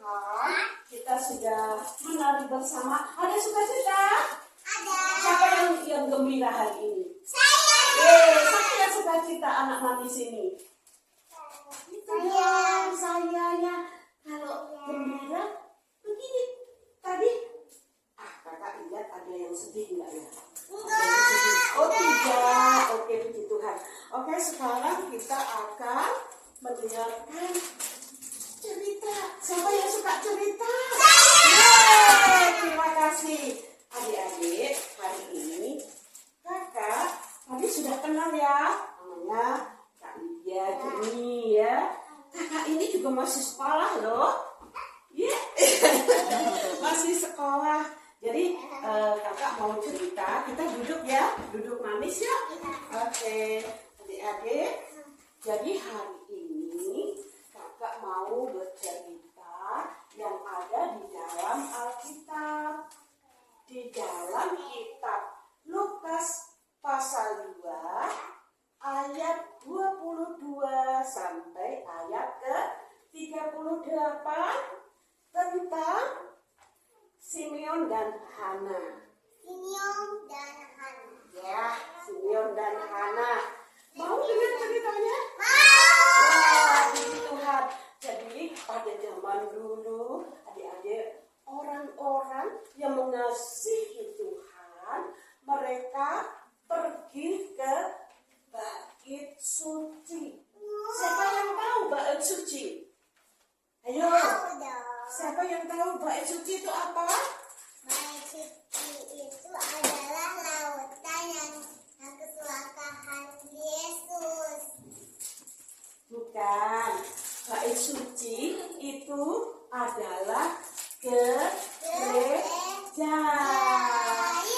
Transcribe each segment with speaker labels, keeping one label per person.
Speaker 1: Tuhan, kita sudah menari bersama. Ada sukacita?
Speaker 2: Ada.
Speaker 1: Siapa yang gembira hari ini?
Speaker 2: Saya.
Speaker 1: Saya sukacita anak manis ini. Saya ya. Kalau gembira begini tadi. Kakak lihat ada yang sedih enggak ya?
Speaker 2: Enggak.
Speaker 1: Oh tidak. Oke, puji Tuhan. Oke, sekarang kita akan mendengarkan cerita. Siapa yang suka cerita? Yeay, terima kasih. Adik-adik, hari ini kakak tadi sudah kenal ya. Namanya Kak Lydia Jenny ya. Kakak ini juga masih sekolah loh. Ya, masih sekolah. Jadi kakak mau cerita. Kita duduk ya, duduk manis ya. Oke, adik-adik. Jadi hari ini kakak mau bercerita yang ada di dalam Alkitab. Di dalam kitab Lukas pasal 2 ayat 22 sampai ayat ke-38 tentang Simeon dan Hana.
Speaker 2: Simeon dan Hana.
Speaker 1: Ya, Simeon dan Hana. Mau dengar ceritanya?
Speaker 2: Mau.
Speaker 1: Puji Tuhan. Jadi pada zaman dulu, adik-adik, orang-orang yang mengasihi Tuhan, mereka pergi ke bait suci. Siapa yang tahu bait suci? Ayo.
Speaker 2: Tahu dong.
Speaker 1: Siapa yang tahu bait suci itu apa?
Speaker 2: Bait suci itu adalah lautan yang kesukaan Yesus.
Speaker 1: Bukan. Bait suci itu adalah gereja.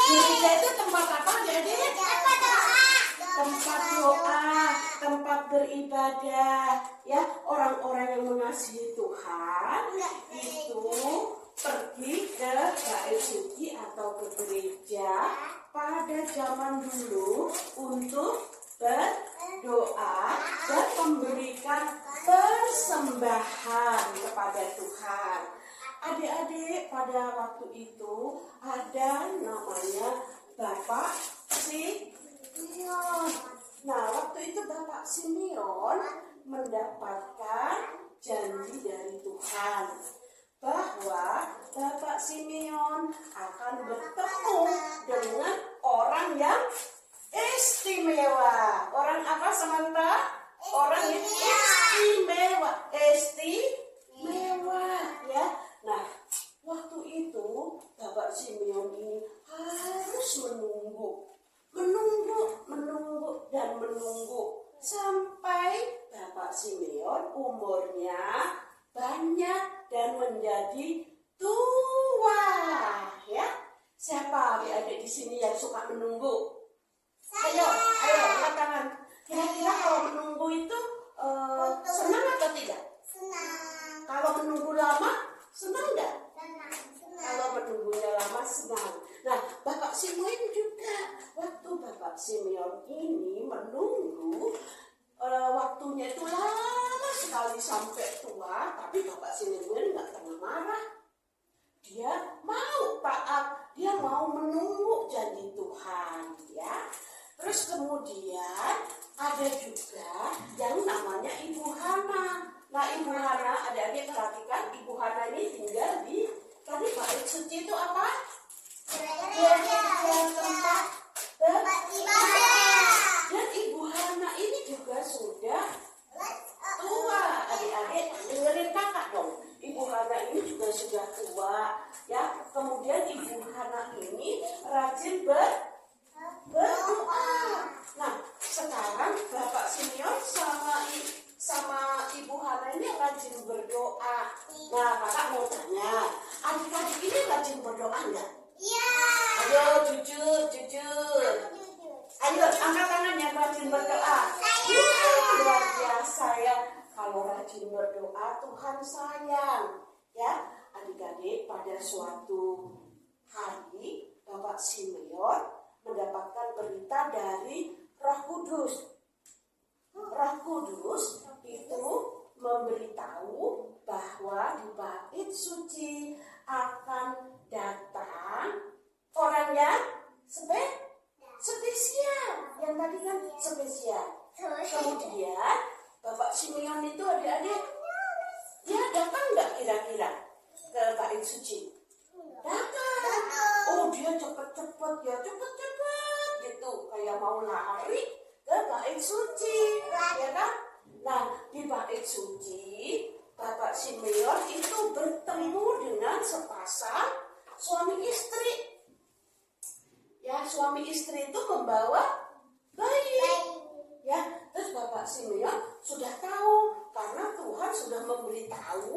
Speaker 1: Gereja itu tempat apa jadi?
Speaker 2: Tempat doa.
Speaker 1: Tempat doa, tempat beribadah. Ya, orang-orang yang mengasihi Tuhan itu pergi ke bait suci atau ke gereja pada zaman dulu untuk berdoa dan memberikan persembahan kepada Tuhan. Adik-adik, pada waktu itu ada namanya Bapak Simeon. Nah, waktu itu Bapak Simeon mendapatkan janji dari Tuhan bahwa Bapak Simeon akan bertemu dengan orang yang istimewa. Orang apa Samantha? Orang yang istimewa. Istimewa ya. Nah, waktu itu Bapak Simeon ini harus menunggu sampai Bapak Simeon umurnya banyak dan menjadi tua ya. Siapa adik-adik di sini yang suka menunggu? Ayo angkat tangan. Kira-kira kalau menunggu itu senang atau tidak?
Speaker 2: Senang.
Speaker 1: Kalau menunggu lama senang enggak?
Speaker 2: Senang.
Speaker 1: Kalau menunggunya lama senang. Nah, Bapak Simeon juga. Waktu Bapak Simeon ini menunggu waktunya itu lama sekali sampai tua, tapi Bapak Simeon nggak pernah marah. Dia mau taat, dia mau menunggu janji Tuhan, ya. Terus kemudian ada juga yang namanya Ibu Hana. Nah, Ibu Hana, adik-adik perhatikan, Ibu Hana ini tinggal di tadi bait suci itu apa? Tempat beribadah. Dan Ibu Hana ini juga sudah tua, adik-adik. Dengerin kakak dong. Ibu Hana ini juga sudah tua, ya. Kemudian Ibu Hana ini rajin berdoa. Nah, sekarang Bapak Simeon sama Ibu Hana ini rajin berdoa. Nah, kakak mau tanya, adik-adik ini rajin berdoa enggak?
Speaker 2: Iya.
Speaker 1: Ayo jujur. Ayo angkat tangan yang rajin berdoa. Luar biasa ya. Kalau rajin berdoa Tuhan sayang. Ya, adik-adik, pada suatu hari Bapak Simeon mendapatkan berita dari Roh Kudus. Roh Kudus itu memberitahu bahwa di bait suci akan datang orang yang spesial. Yang tadi kan spesial. Kemudian Bapak Simeon itu adik-adik, dia datang nggak kira-kira ke bait suci? Datang. Oh, dia cepet-cepet gitu, kayak mau lari ke bait suci, ya kan? Nah, di bait suci Bapak Simeon itu bertemu dengan sepasang suami istri. Ya, suami istri itu membawa bayi. Ya, terus Bapak Simeon sudah tahu karena Tuhan sudah memberitahu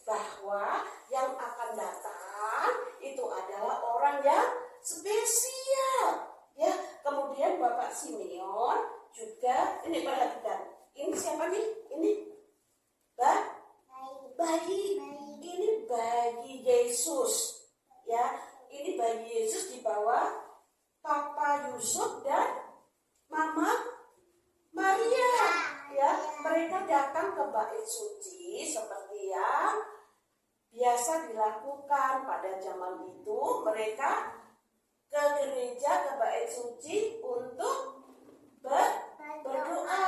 Speaker 1: bahwa yang akan datang itu adalah orang yang spesial. Ya, kemudian Bapak Simeon juga, ini perhatikan, ini siapa nih? Ini bayi. Ini bayi Yesus. Ya, ini bayi Yesus di bawah Papa Yusuf dan Mama Maria. Ya, mereka datang ke bait suci seperti yang biasa dilakukan pada zaman itu. Mereka ke gereja, ke bait suci untuk berdoa.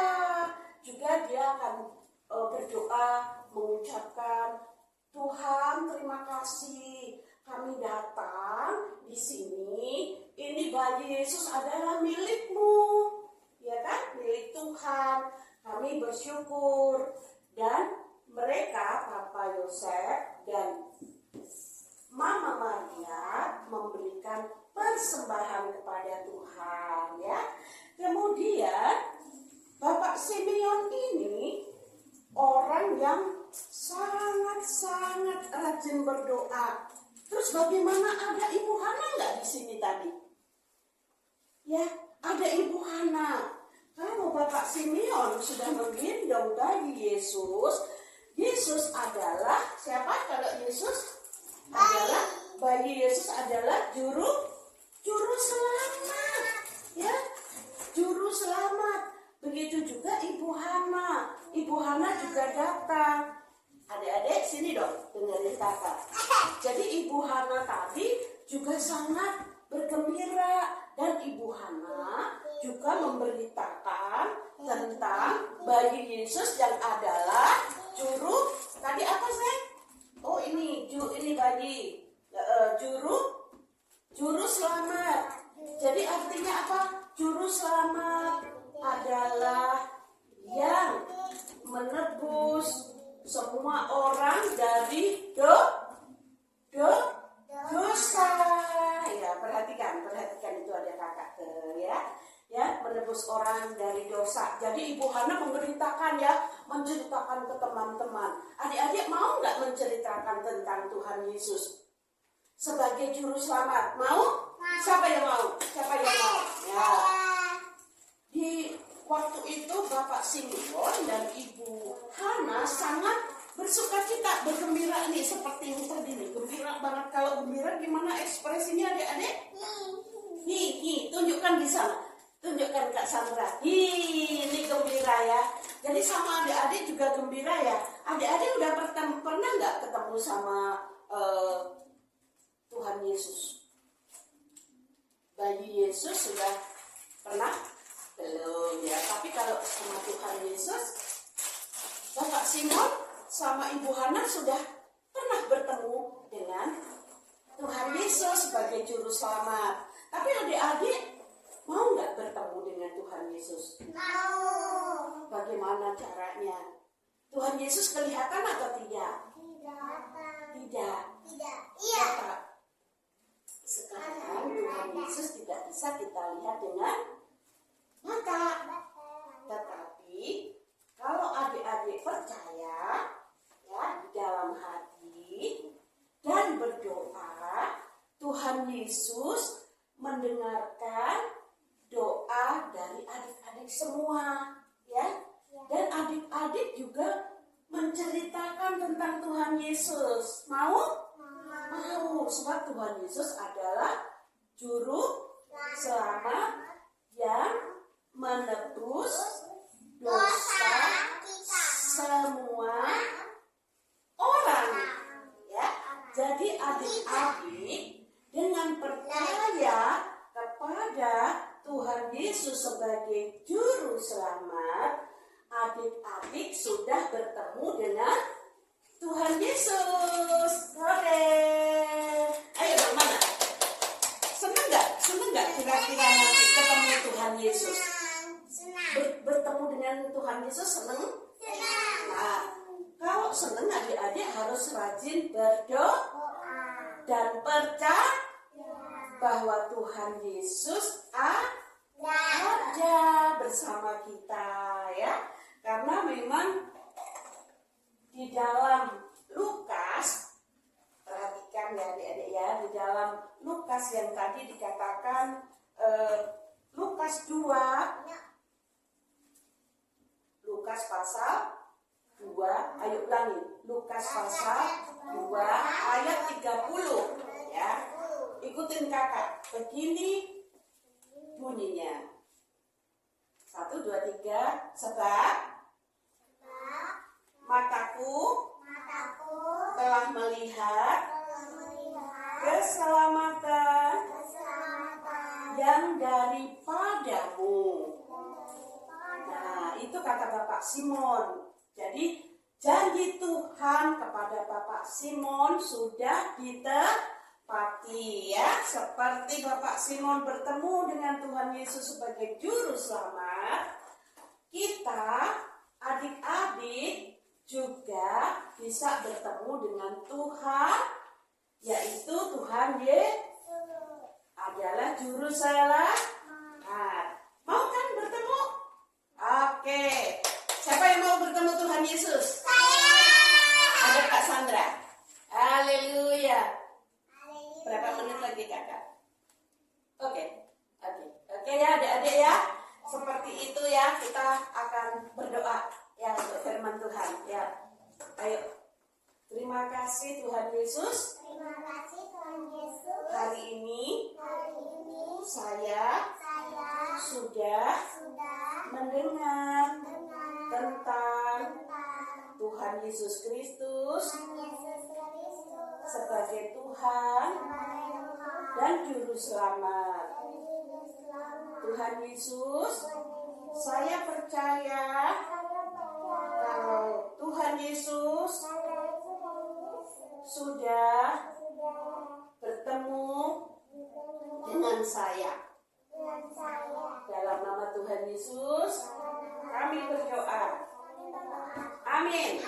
Speaker 1: Juga dia akan berdoa mengucapkan, Tuhan terima kasih kami datang di sini. Ini bayi Yesus adalah milikmu, ya kan? Milik Tuhan. Kami bersyukur. Dan mereka, Papa Yosef dan Mama Maria, memberikan persembahan kepada Tuhan, ya. Kemudian Bapak Simeon ini orang yang sangat rajin berdoa. Terus bagaimana, ada Ibu Hana nggak di sini tadi? Ya, ada Ibu Hana. Kalau Bapak Simeon sudah menggendong bayi Yesus, Yesus adalah siapa? Kalau Yesus adalah bayi Yesus adalah juru selamat, ya, juru selamat. Begitu juga Ibu Hana. Ibu Hana juga datang. Adik-adik sini dong, dengerin kakak. Jadi Ibu Hana tadi juga sangat bergembira, dan Ibu Hana juga memberitakan tentang bayi Yesus yang adalah juru, tadi apa sih? Oh, ini bayi juru selamat. Jadi artinya apa? Juru selamat adalah yang menebus semua orang dari dosa. Ya, perhatikan itu ada kakak ya, menebus orang dari dosa. Jadi Ibu Hana menceritakan ke teman-teman. Adik-adik mau nggak menceritakan tentang Tuhan Yesus sebagai juru selamat? Mau? Siapa yang mau? Ya. Di waktu itu Bapak Simeon dan Ibu Hana sangat bersukacita, bergembira nih, seperti yang tadi nih, gembira banget. Kalau gembira gimana ekspresinya adik-adik? Nih, tunjukkan di sana. Tunjukkan Kak Sandra. Ini gembira ya. Jadi sama adik-adik juga gembira ya. Adik-adik udah pernah nggak ketemu sama Tuhan Yesus? Bayi Yesus sudah pernah? Belum ya. Tapi kalau sama Tuhan Yesus, Bapak Simeon sama Ibu Hana sudah pernah bertemu dengan Tuhan Yesus sebagai juru selamat. Tapi adik-adik mau nggak bertemu dengan Tuhan Yesus?
Speaker 2: Mau.
Speaker 1: Bagaimana caranya? Tuhan Yesus kelihatan atau tidak? Tidak.
Speaker 2: Iya.
Speaker 1: Sekarang Tuhan Yesus tidak bisa kita lihat dengan mata. Tetapi kalau adik-adik percaya ya di dalam hati dan berdoa, Tuhan Yesus mendengarkan doa dari adik-adik semua, ya. Dan adik-adik juga menceritakan tentang Tuhan Yesus. Mau? Mau, sebab Tuhan Yesus adalah juru selamat yang menebus dosa semua orang, ya. Jadi adik-adik dengan percaya kepada Tuhan Yesus sebagai juru selamat, adik-adik sudah bertemu dengan Tuhan Yesus. Hore! Ayo dong, mana? Seneng nggak? Seneng nggak kira-kira nanti ketemu Tuhan Yesus? Bertemu dengan Tuhan Yesus seneng? Nah, kalau seneng adik-adik harus rajin berdoa dan percaya bahwa Tuhan Yesus ada bersama kita ya. Karena memang di dalam Lukas, perhatikan ya adik-adik ya, di dalam Lukas yang tadi dikatakan Lukas 2, Lukas pasal 2, ayo ulangi, Lukas pasal 2 ayat 30 ya. Ikutin kakak, begini bunyinya. 1, 2, 3, sebab mataku telah melihat keselamatan yang daripadamu. Nah, itu kata Bapak Simon. Jadi, janji Tuhan kepada Bapak Simon sudah ditepati ya. Seperti Bapak Simon bertemu dengan Tuhan Yesus sebagai juru selamat, kita adik-adik juga bisa bertemu dengan Tuhan, yaitu Tuhan Yesus adalah juru selamat. Mau kan bertemu? Oke. Siapa yang mau bertemu Tuhan Yesus?
Speaker 2: Saya.
Speaker 1: Ada Kak Sandra. Haleluya. Berapa menit lagi kakak? Oke ya adik-adik ya. Seperti itu ya, kita akan berdoa ya untuk firman Tuhan ya. Ayo. Terima kasih Tuhan Yesus.
Speaker 2: Terima kasih Tuhan Yesus.
Speaker 1: Hari ini saya sudah mendengar tentang Tuhan Yesus Kristus sebagai Tuhan dan Juru Selamat. Tuhan Yesus, saya percaya kalau Tuhan Yesus sudah bertemu dengan saya. Dalam nama Tuhan Yesus, kami berdoa. Amin.